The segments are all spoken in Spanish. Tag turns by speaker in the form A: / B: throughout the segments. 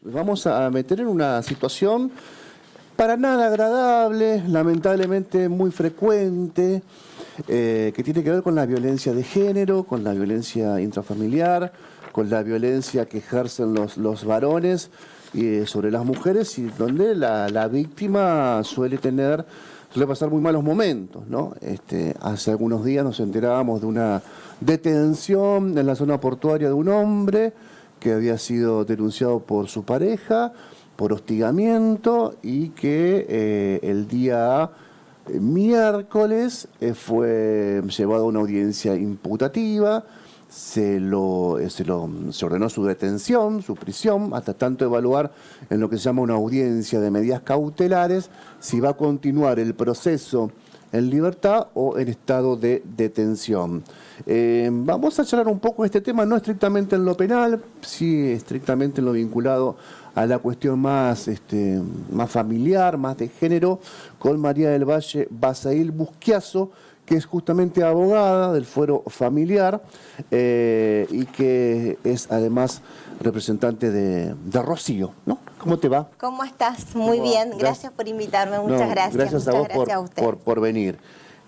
A: vamos a meter en una situación para nada agradable, lamentablemente muy frecuente, que tiene que ver con la violencia de género, con la violencia intrafamiliar, con la violencia que ejercen los varones sobre las mujeres, y donde la víctima suele pasar muy malos momentos, ¿no? Hace algunos días nos enterábamos de una detención en la zona portuaria de un hombre que había sido denunciado por su pareja por hostigamiento, y que el día miércoles fue llevado a una audiencia imputativa. Se ordenó su detención, su prisión, hasta tanto evaluar en lo que se llama una audiencia de medidas cautelares si va a continuar el proceso en libertad o en estado de detención. Vamos a charlar un poco de este tema, no estrictamente en lo penal, sí estrictamente en lo vinculado a la cuestión más familiar, más de género, con María del Valle Basail Busquiazo, que es justamente abogada del Fuero Familiar y que es además representante de Rocío, ¿no? ¿Cómo te va?
B: ¿Cómo estás? Muy bien, gracias por invitarme, muchas gracias.
A: Gracias a vos por venir.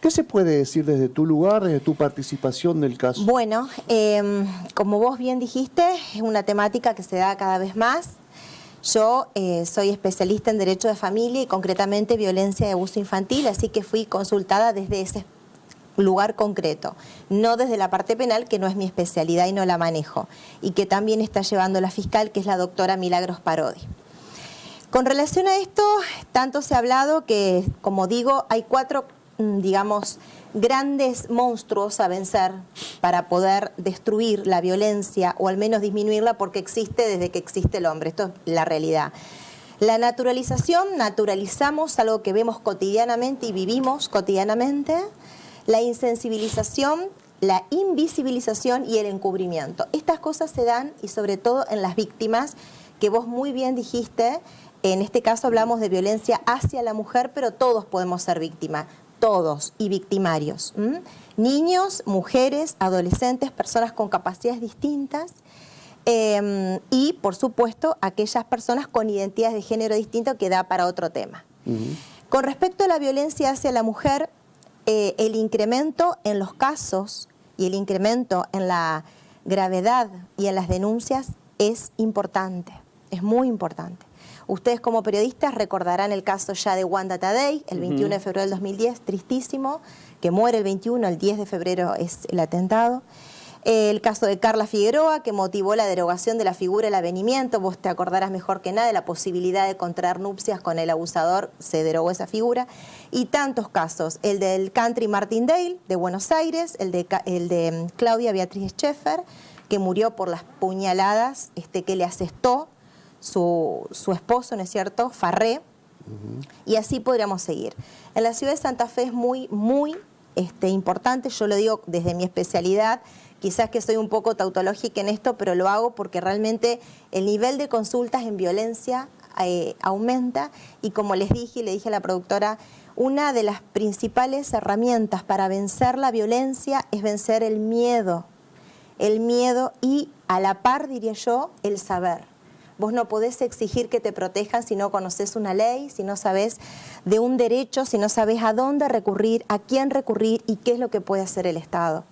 A: ¿Qué se puede decir desde tu lugar, desde tu participación del caso?
B: Bueno, como vos bien dijiste, es una temática que se da cada vez más. Yo soy especialista en Derecho de Familia y concretamente Violencia y Abuso Infantil, así que fui consultada desde ese lugar concreto, no desde la parte penal, que no es mi especialidad y no la manejo, y que también está llevando la fiscal, que es la doctora Milagros Parodi. Con relación a esto, tanto se ha hablado que, como digo, hay 4, digamos, grandes monstruos a vencer para poder destruir la violencia, o al menos disminuirla, porque existe desde que existe el hombre. Esto es la realidad. La naturalización, naturalizamos algo que vemos cotidianamente y vivimos cotidianamente. La insensibilización, la invisibilización y el encubrimiento. Estas cosas se dan, y sobre todo en las víctimas, que vos muy bien dijiste. En este caso hablamos de violencia hacia la mujer, pero todos podemos ser víctimas, todos, y victimarios. Niños, mujeres, adolescentes, personas con capacidades distintas, y por supuesto aquellas personas con identidades de género distinto, que da para otro tema. Con respecto a la violencia hacia la mujer, el incremento en los casos y el incremento en la gravedad y en las denuncias es importante, es muy importante. Ustedes como periodistas recordarán el caso ya de Wanda Tadei, el 21 de febrero del 2010, tristísimo, que muere el 21, el 10 de febrero es el atentado. El caso de Carla Figueroa, que motivó la derogación de la figura del avenimiento. Vos te acordarás mejor que nada de la posibilidad de contraer nupcias con el abusador, se derogó esa figura. Y tantos casos, el del country Martindale de Buenos Aires, el de Claudia Beatriz Scheffer, que murió por las puñaladas que le asestó su esposo, ¿no es cierto?, Farré, y así podríamos seguir. En la ciudad de Santa Fe es muy, muy importante, yo lo digo desde mi especialidad, quizás que soy un poco tautológica en esto, pero lo hago porque realmente el nivel de consultas en violencia aumenta, y como les dije y le dije a la productora, una de las principales herramientas para vencer la violencia es vencer el miedo y a la par, diría yo, el saber. Vos no podés exigir que te protejan si no conoces una ley, si no sabés de un derecho, si no sabés a dónde recurrir, a quién recurrir y qué es lo que puede hacer el Estado.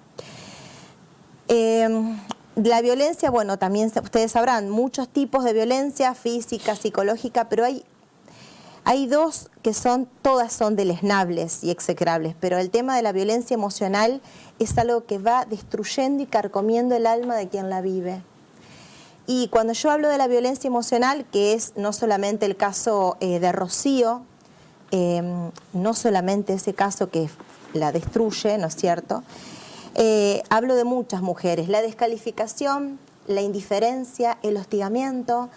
B: La violencia, bueno, también ustedes sabrán, muchos tipos de violencia, física, psicológica, pero hay dos que todas son deleznables y execrables, pero el tema de la violencia emocional es algo que va destruyendo y carcomiendo el alma de quien la vive. Y cuando yo hablo de la violencia emocional, que es no solamente el caso de Rocío, no solamente ese caso que la destruye, ¿no es cierto?, hablo de muchas mujeres, la descalificación, la indiferencia, el hostigamiento,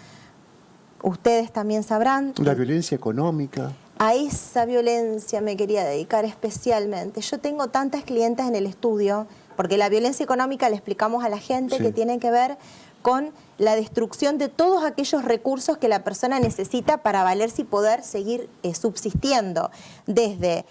B: ustedes también sabrán.
A: La violencia económica.
B: A esa violencia me quería dedicar especialmente. Yo tengo tantas clientas en el estudio, porque la violencia económica le explicamos a la gente que tiene que ver con la destrucción de todos aquellos recursos que la persona necesita para valerse y poder seguir subsistiendo, desde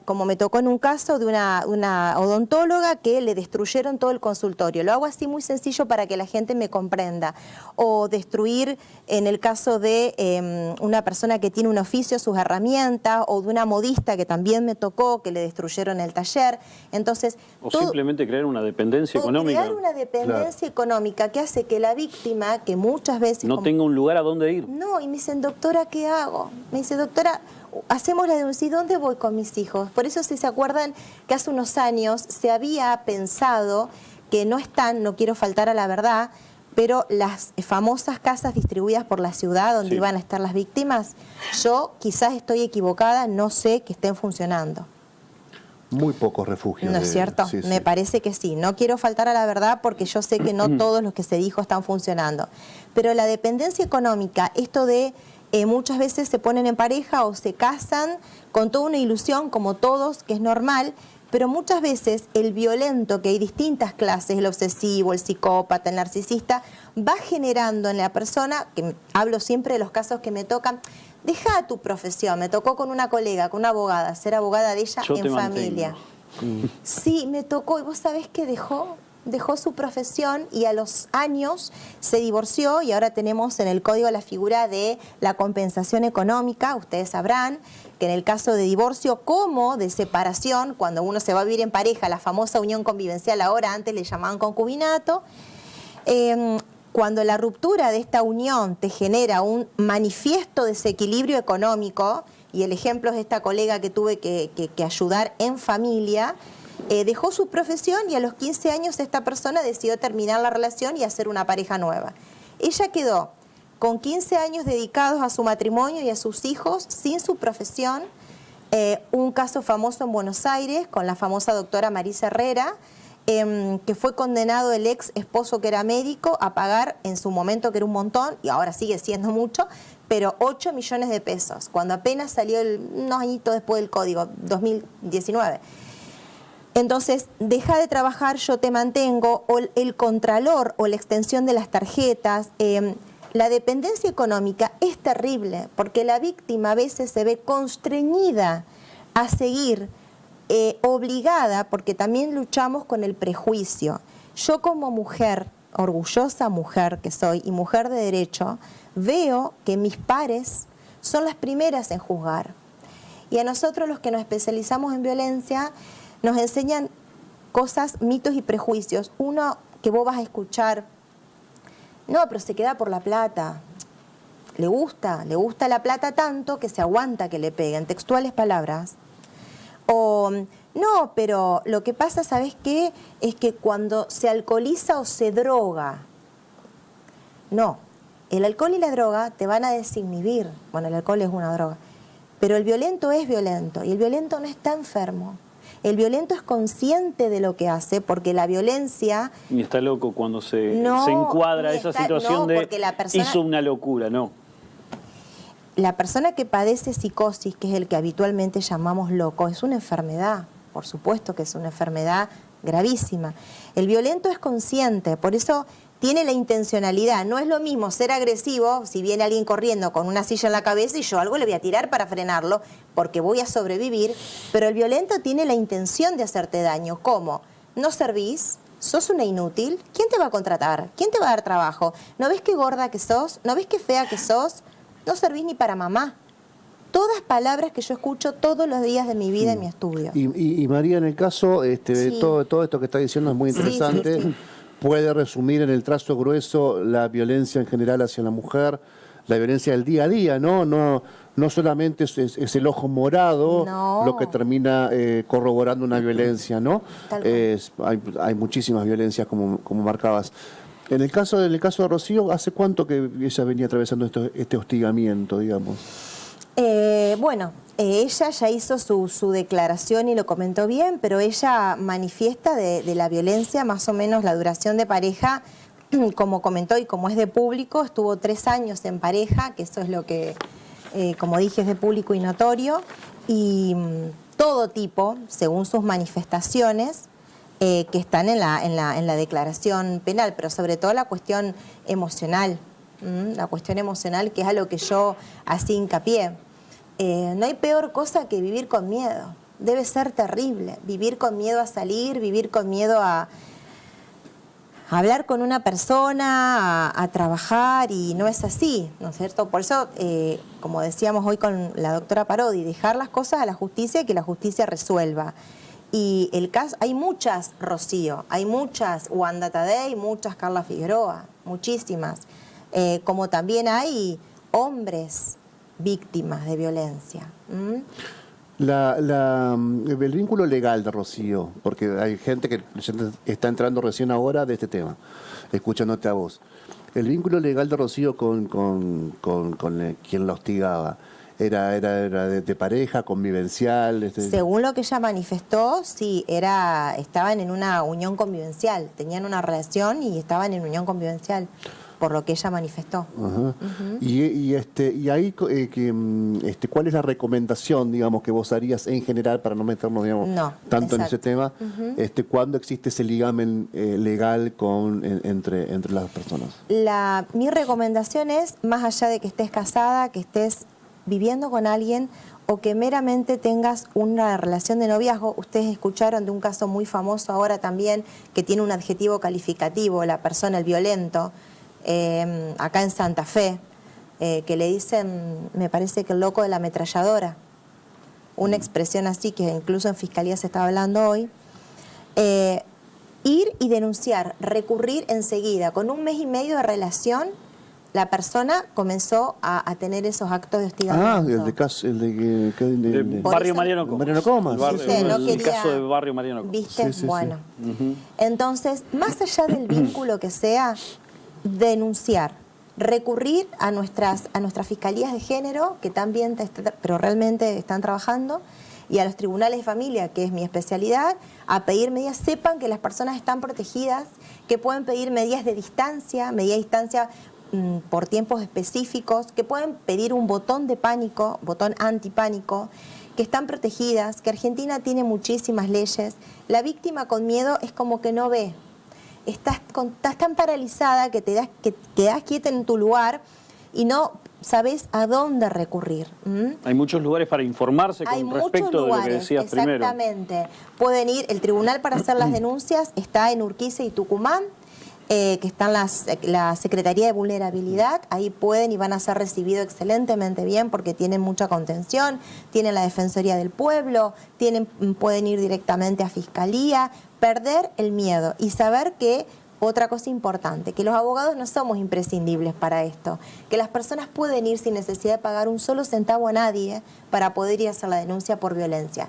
B: como me tocó en un caso de una odontóloga que le destruyeron todo el consultorio. Lo hago así muy sencillo para que la gente me comprenda. O destruir, en el caso de una persona que tiene un oficio, sus herramientas, o de una modista que también me tocó, que le destruyeron el taller. Entonces,
C: o simplemente crear una dependencia económica.
B: Crear una dependencia económica que hace que la víctima, que muchas veces...
C: no tenga un lugar a dónde ir.
B: No, y me dicen, doctora, ¿qué hago? Me dice, doctora, hacemos la denuncia, ¿y dónde voy con mis hijos? Por eso, si se acuerdan que hace unos años se había pensado que no están, no quiero faltar a la verdad, pero las famosas casas distribuidas por la ciudad donde iban a estar las víctimas, yo quizás estoy equivocada, no sé que estén funcionando.
A: Muy pocos refugios.
B: ¿No es cierto?
A: Sí,
B: Me parece que sí. No quiero faltar a la verdad porque yo sé que no todos los que se dijo están funcionando. Pero la dependencia económica, esto de muchas veces se ponen en pareja o se casan con toda una ilusión, como todos, que es normal, pero muchas veces el violento, que hay distintas clases, el obsesivo, el psicópata, el narcisista, va generando en la persona, que hablo siempre de los casos que me tocan, deja tu profesión. Me tocó con una colega, con una abogada, ser abogada de ella en familia. Sí, me tocó, y vos sabés que dejó su profesión y a los años se divorció, y ahora tenemos en el código la figura de la compensación económica. Ustedes sabrán que en el caso de divorcio como de separación, cuando uno se va a vivir en pareja, la famosa unión convivencial, ahora antes le llamaban concubinato, cuando la ruptura de esta unión te genera un manifiesto desequilibrio económico, y el ejemplo es esta colega que tuve que ayudar en familia, dejó su profesión y a los 15 años esta persona decidió terminar la relación y hacer una pareja nueva. Ella quedó con 15 años dedicados a su matrimonio y a sus hijos, sin su profesión. Un caso famoso en Buenos Aires con la famosa doctora Marisa Herrera, que fue condenado el ex esposo, que era médico, a pagar en su momento, que era un montón, y ahora sigue siendo mucho, pero 8 millones de pesos, cuando apenas salió unos añitos después del código, 2019. Entonces, deja de trabajar, yo te mantengo, o el contralor o la extensión de las tarjetas. La dependencia económica es terrible, porque la víctima a veces se ve constreñida a seguir, obligada, porque también luchamos con el prejuicio. Yo como mujer, orgullosa mujer que soy y mujer de derecho, veo que mis pares son las primeras en juzgar. Y a nosotros, los que nos especializamos en violencia, nos enseñan cosas, mitos y prejuicios. Uno que vos vas a escuchar: no, pero se queda por la plata. Le gusta la plata tanto que se aguanta que le peguen, textuales palabras. O, no, pero lo que pasa, ¿sabes qué? Es que cuando se alcoholiza o se droga. No, el alcohol y la droga te van a desinhibir. Bueno, el alcohol es una droga. Pero el violento es violento y el violento no está enfermo. El violento es consciente de lo que hace, porque la violencia...
C: Y está loco cuando se encuadra esa situación de hizo una locura, no.
B: La persona que padece psicosis, que es el que habitualmente llamamos loco, es una enfermedad. Por supuesto que es una enfermedad gravísima. El violento es consciente, por eso tiene la intencionalidad. No es lo mismo ser agresivo si viene alguien corriendo con una silla en la cabeza y yo algo le voy a tirar para frenarlo porque voy a sobrevivir, pero el violento tiene la intención de hacerte daño. ¿Cómo? No servís, sos una inútil, ¿quién te va a contratar? ¿Quién te va a dar trabajo? ¿No ves qué gorda que sos? ¿No ves qué fea que sos? No servís ni para mamá. Todas palabras que yo escucho todos los días de mi vida en mi estudio.
A: Y María, en el caso,
B: Sí.
A: todo esto que está diciendo es muy interesante.
B: Sí.
A: Puede resumir en el trazo grueso la violencia en general hacia la mujer, la violencia del día a día, ¿no? No solamente es el ojo morado lo que termina corroborando una violencia, ¿no? Hay muchísimas violencias, como marcabas. En el caso de Rocío, ¿hace cuánto que ella venía atravesando este hostigamiento, digamos?
B: Ella ya hizo su declaración y lo comentó bien, pero ella manifiesta de la violencia, más o menos la duración de pareja, como comentó y como es de público, estuvo 3 años en pareja, que eso es lo que, como dije, es de público y notorio, y todo tipo, según sus manifestaciones, que están en la declaración penal, pero sobre todo la cuestión emocional, que es a lo que yo hacía hincapié. No hay peor cosa que vivir con miedo. debe ser terrible. Vivir con miedo a salir, vivir con miedo a hablar con una persona, a trabajar, y no es así, ¿no es cierto? Por eso, como decíamos hoy con la doctora Parodi, dejar las cosas a la justicia y que la justicia resuelva. Y el caso, hay muchas Rocío, hay muchas Wanda Tadei, muchas Carla Figueroa, muchísimas. Como también hay hombres víctimas de violencia.
A: El vínculo legal de Rocío, porque hay gente que está entrando recién ahora de este tema, escuchándote a vos. El vínculo legal de Rocío con quien la hostigaba, ¿era de pareja, convivencial?
B: Según lo que ella manifestó, sí, estaban en una unión convivencial, tenían una relación y estaban en unión convivencial, por lo que ella manifestó.
A: Uh-huh. Uh-huh. Y ahí, ¿cuál es la recomendación, digamos, que vos harías en general, para no meternos, digamos, tanto en ese tema, cuando existe ese ligamen legal entre las personas?
B: Mi recomendación es, más allá de que estés casada, que estés viviendo con alguien o que meramente tengas una relación de noviazgo. Ustedes escucharon de un caso muy famoso ahora también, que tiene un adjetivo calificativo, la persona, el violento, acá en Santa Fe, que le dicen, me parece que el loco de la ametralladora, una expresión así que incluso en Fiscalía se está hablando hoy. Ir y denunciar, recurrir enseguida. Con 1 mes y medio de relación, la persona comenzó a tener esos actos de hostigamiento.
C: De Barrio Mariano Comas.
B: El
C: caso de Barrio Mariano Comas.
B: ¿Viste? Sí, bueno. Sí. Entonces, más allá del vínculo que sea, denunciar, recurrir a nuestras fiscalías de género, que también, pero realmente están trabajando, y a los tribunales de familia, que es mi especialidad, a pedir medidas. Sepan que las personas están protegidas, que pueden pedir medidas de distancia por tiempos específicos, que pueden pedir un botón de pánico, botón antipánico, que están protegidas, que Argentina tiene muchísimas leyes. La víctima con miedo es como que no ve. Estás tan paralizada que te quedás quieta en tu lugar y no sabés a dónde recurrir.
C: Hay muchos lugares para informarse con respecto de lo que decías primero.
B: Exactamente. Pueden ir, el tribunal para hacer las denuncias está en Urquiza y Tucumán, que están la Secretaría de Vulnerabilidad. Ahí pueden y van a ser recibidos excelentemente bien porque tienen mucha contención, tienen la Defensoría del Pueblo, pueden ir directamente a Fiscalía. Perder el miedo y saber que, otra cosa importante, que los abogados no somos imprescindibles para esto, que las personas pueden ir sin necesidad de pagar un solo centavo a nadie para poder ir a hacer la denuncia por violencia.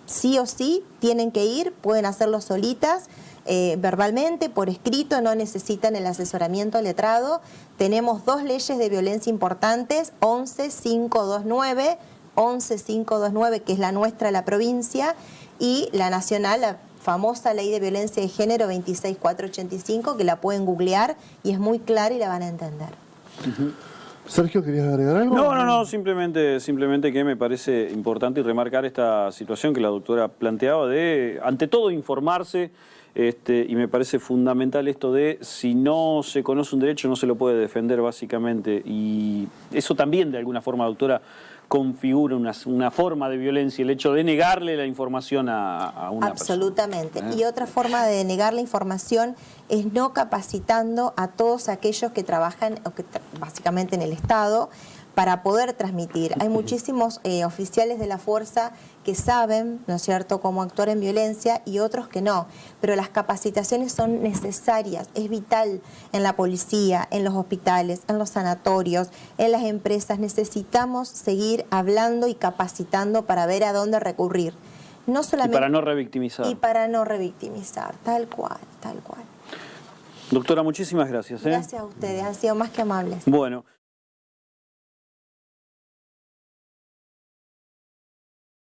B: Sí o sí tienen que ir, pueden hacerlo solitas, verbalmente, por escrito, no necesitan el asesoramiento letrado. Tenemos 2 leyes de violencia importantes, 11.529, que es la nuestra, la provincia, y la nacional, la famosa Ley de Violencia de Género 26.485, que la pueden googlear y es muy clara y la van a entender.
A: Sergio, ¿querías agregar algo?
C: No, simplemente que me parece importante remarcar esta situación que la doctora planteaba de, ante todo, informarse, y me parece fundamental esto de, si no se conoce un derecho, no se lo puede defender, básicamente, y eso también, de alguna forma, doctora, configura una forma de violencia, el hecho de negarle la información a una
B: Absolutamente.
C: persona.
B: Y otra forma de negar la información es no capacitando a todos aquellos que trabajan básicamente en el Estado para poder transmitir. Hay muchísimos oficiales de la fuerza que saben, ¿no es cierto?, cómo actuar en violencia y otros que no. Pero las capacitaciones son necesarias, es vital en la policía, en los hospitales, en los sanatorios, en las empresas. Necesitamos seguir hablando y capacitando para ver a dónde recurrir. No solamente,
C: y para no revictimizar.
B: Y para no revictimizar, tal cual, tal cual.
C: Doctora, muchísimas gracias.
B: Gracias a ustedes, han sido más que amables.
C: Bueno.